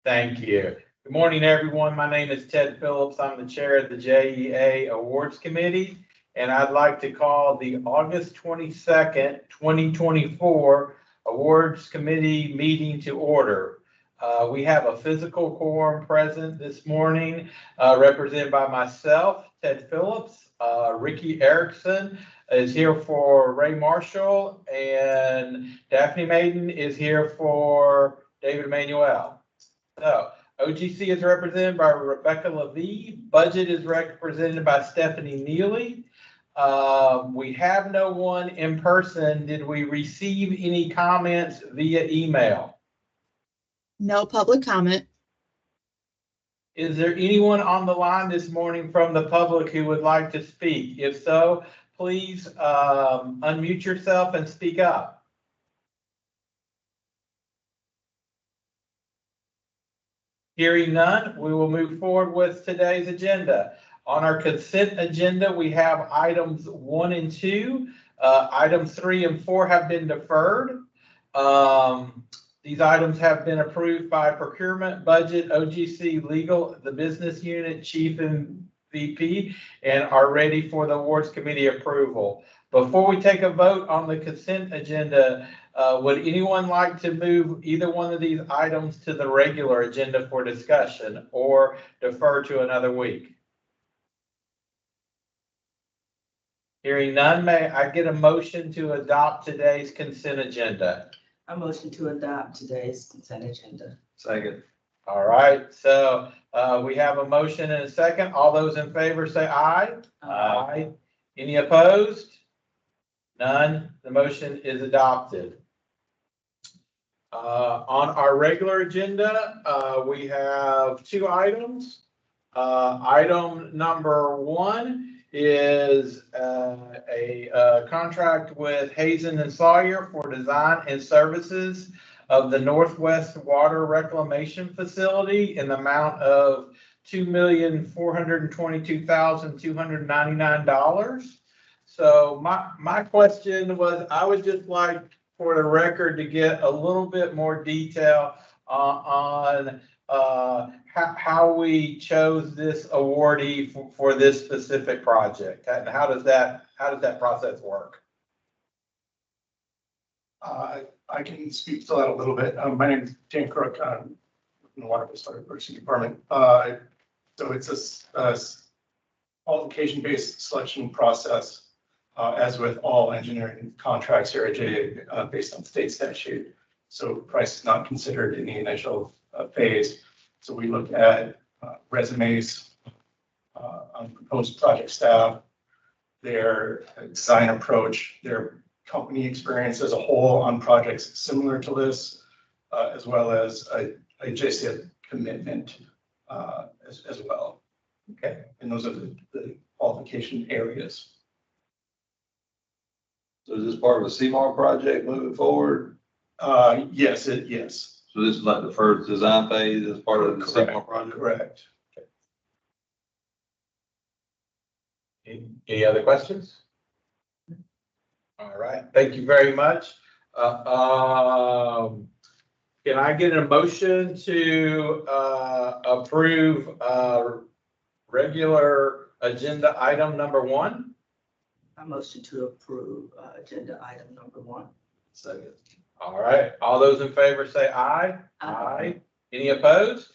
Thank you. Good morning, everyone. My name is Ted Phillips. I'm the chair of the JEA Awards Committee, and I'd like to call the August 22nd, 2024 Awards Committee meeting to order. We have a physical quorum present this morning, represented by myself, Ted Phillips. Ricky Erickson is here for Ray Marshall, and Daphne Maiden is here for David Emanuel. So OGC is represented by Rebecca Levy. Budget is represented by Stephanie Neely. We have no one in person. Did we receive any comments via email? No public comment. Is there anyone on the line this morning from the public who would like to speak? If so, please unmute yourself and speak up. Hearing none, we will move forward with today's agenda. On our consent agenda, we have items 1 and 2. Items 3 and 4 have been deferred. These items have been approved by procurement, budget, OGC, legal, the business unit, chief and VP, and are ready for the awards committee approval. Before we take a vote on the consent agenda, would anyone like to move either one of these items to the regular agenda for discussion or defer to another week? Hearing none, may I get a motion to adopt today's consent agenda? I motion to adopt today's consent agenda. Second. All right, so we have a motion and a second. All those in favor say aye. Aye. Any opposed? None. The motion is adopted. On our regular agenda, we have 2 items. Item number 1 is a contract with Hazen and Sawyer for design and services of the Northwest Water Reclamation Facility in the amount of $2,422,299. So my question was, I would just like for the record to get a little bit more detail on how we chose this awardee for this specific project, and how does that process work? I can speak to that a little bit. My name is Dan Crook. I'm in the Water Wastewater Purchasing Department. So it's a qualification-based selection process, as with all engineering contracts here at JEA, based on state statute. So price is not considered in the initial phase. So we look at resumes on proposed project staff, their design approach, their company experience as a whole on projects similar to this, as well as a JCF commitment as well. Okay, and those are the qualification areas. So is this part of a CMAR project moving forward? Yes, yes. So this is like the first design phase as part of the CMAR project? Correct. Any other questions? All right, thank you very much. Can I get a motion to approve regular agenda item number 1? I motion to approve agenda item number 1. Second. All right, all those in favor say aye. Aye. Any opposed?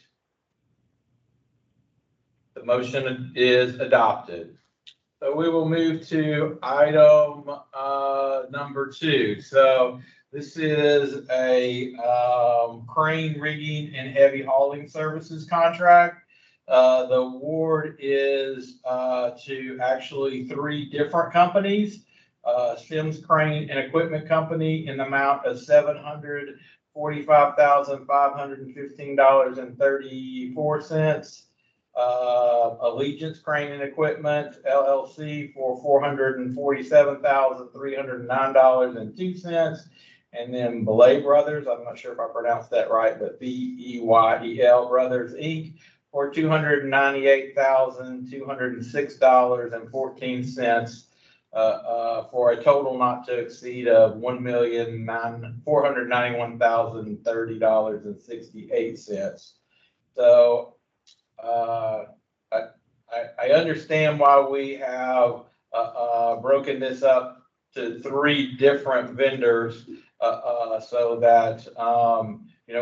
The motion is adopted. So we will move to item number 2. So this is a crane rigging and heavy hauling services contract. The award is to actually 3 different companies. Sims Crane and Equipment Company in the amount of $745,515.34. Allegiance Crane and Equipment LLC for $447,309.02, and then Belay Brothers, I'm not sure if I pronounced that right, but BEYEL Brothers Inc. for $298,206.14. For a total not to exceed of $1,491,030.68. So, I understand why we have, broken this up to 3 different vendors, so that,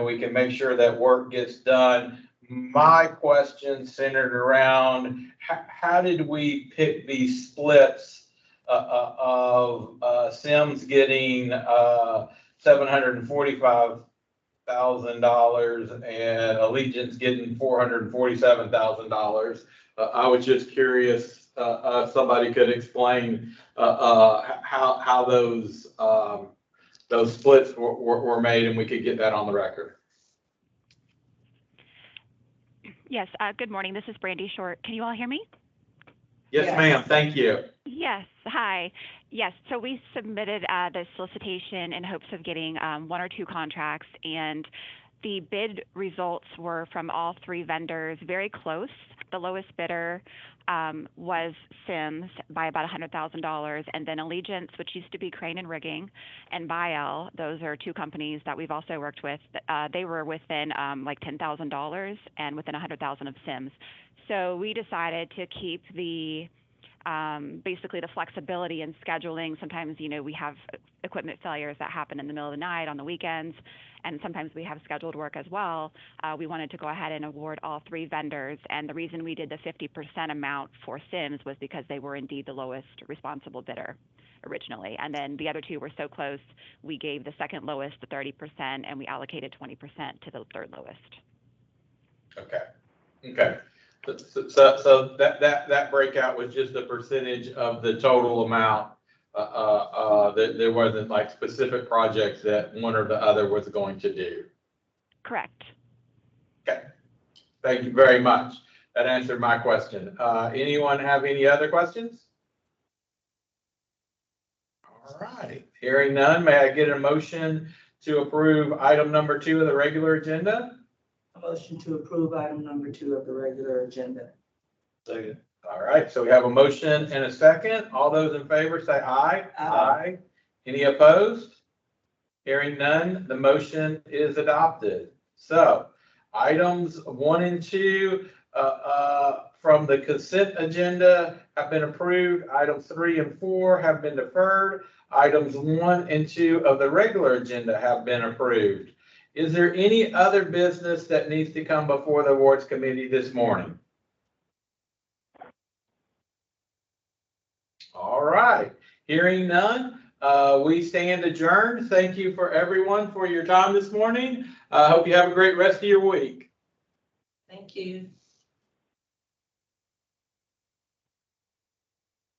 we can make sure that work gets done. My question centered around how did we pick these splits, of, Sims getting, $745,000 and Allegiance getting $447,000. I was just curious, if somebody could explain, how those splits were made, and we could get that on the record. Yes, good morning. This is Brandy Short. Can you all hear me? Yes, Yes. ma'am. Thank you. Yes, hi. Yes, so we submitted the solicitation in hopes of getting 1 or 2 contracts, and the bid results were from all 3 vendors, very close. The lowest bidder was Sims by about $100,000, and then Allegiance, which used to be Crane and Rigging, and Biel, those are 2 companies that we've also worked with. They were within like $10,000 and within $100,000 of Sims. So we decided to keep the basically the flexibility in scheduling. Sometimes, we have equipment failures that happen in the middle of the night, on the weekends, and sometimes we have scheduled work as well. We wanted to go ahead and award all 3 vendors, and the reason we did the 50% amount for Sims was because they were indeed the lowest responsible bidder originally. And then the other 2 were so close, we gave the second lowest the 30%, and we allocated 20% to the third lowest. Okay. So that breakout was just a percentage of the total amount. There wasn't like specific projects that one or the other was going to do. Correct. Okay. Thank you very much. That answered my question. Anyone have any other questions? All right. Hearing none, may I get a motion to approve item number 2 of the regular agenda? A motion to approve item number 2 of the regular agenda. Second. All right, so we have a motion and a second. All those in favor say aye. Aye. Any opposed? Hearing none, the motion is adopted. So items 1 and 2 from the consent agenda have been approved. Items 3 and 4 have been deferred. Items 1 and 2 of the regular agenda have been approved. Is there any other business that needs to come before the awards committee this morning? All right, hearing none, we stand adjourned. Thank you for everyone for your time this morning. I hope you have a great rest of your week. Thank you.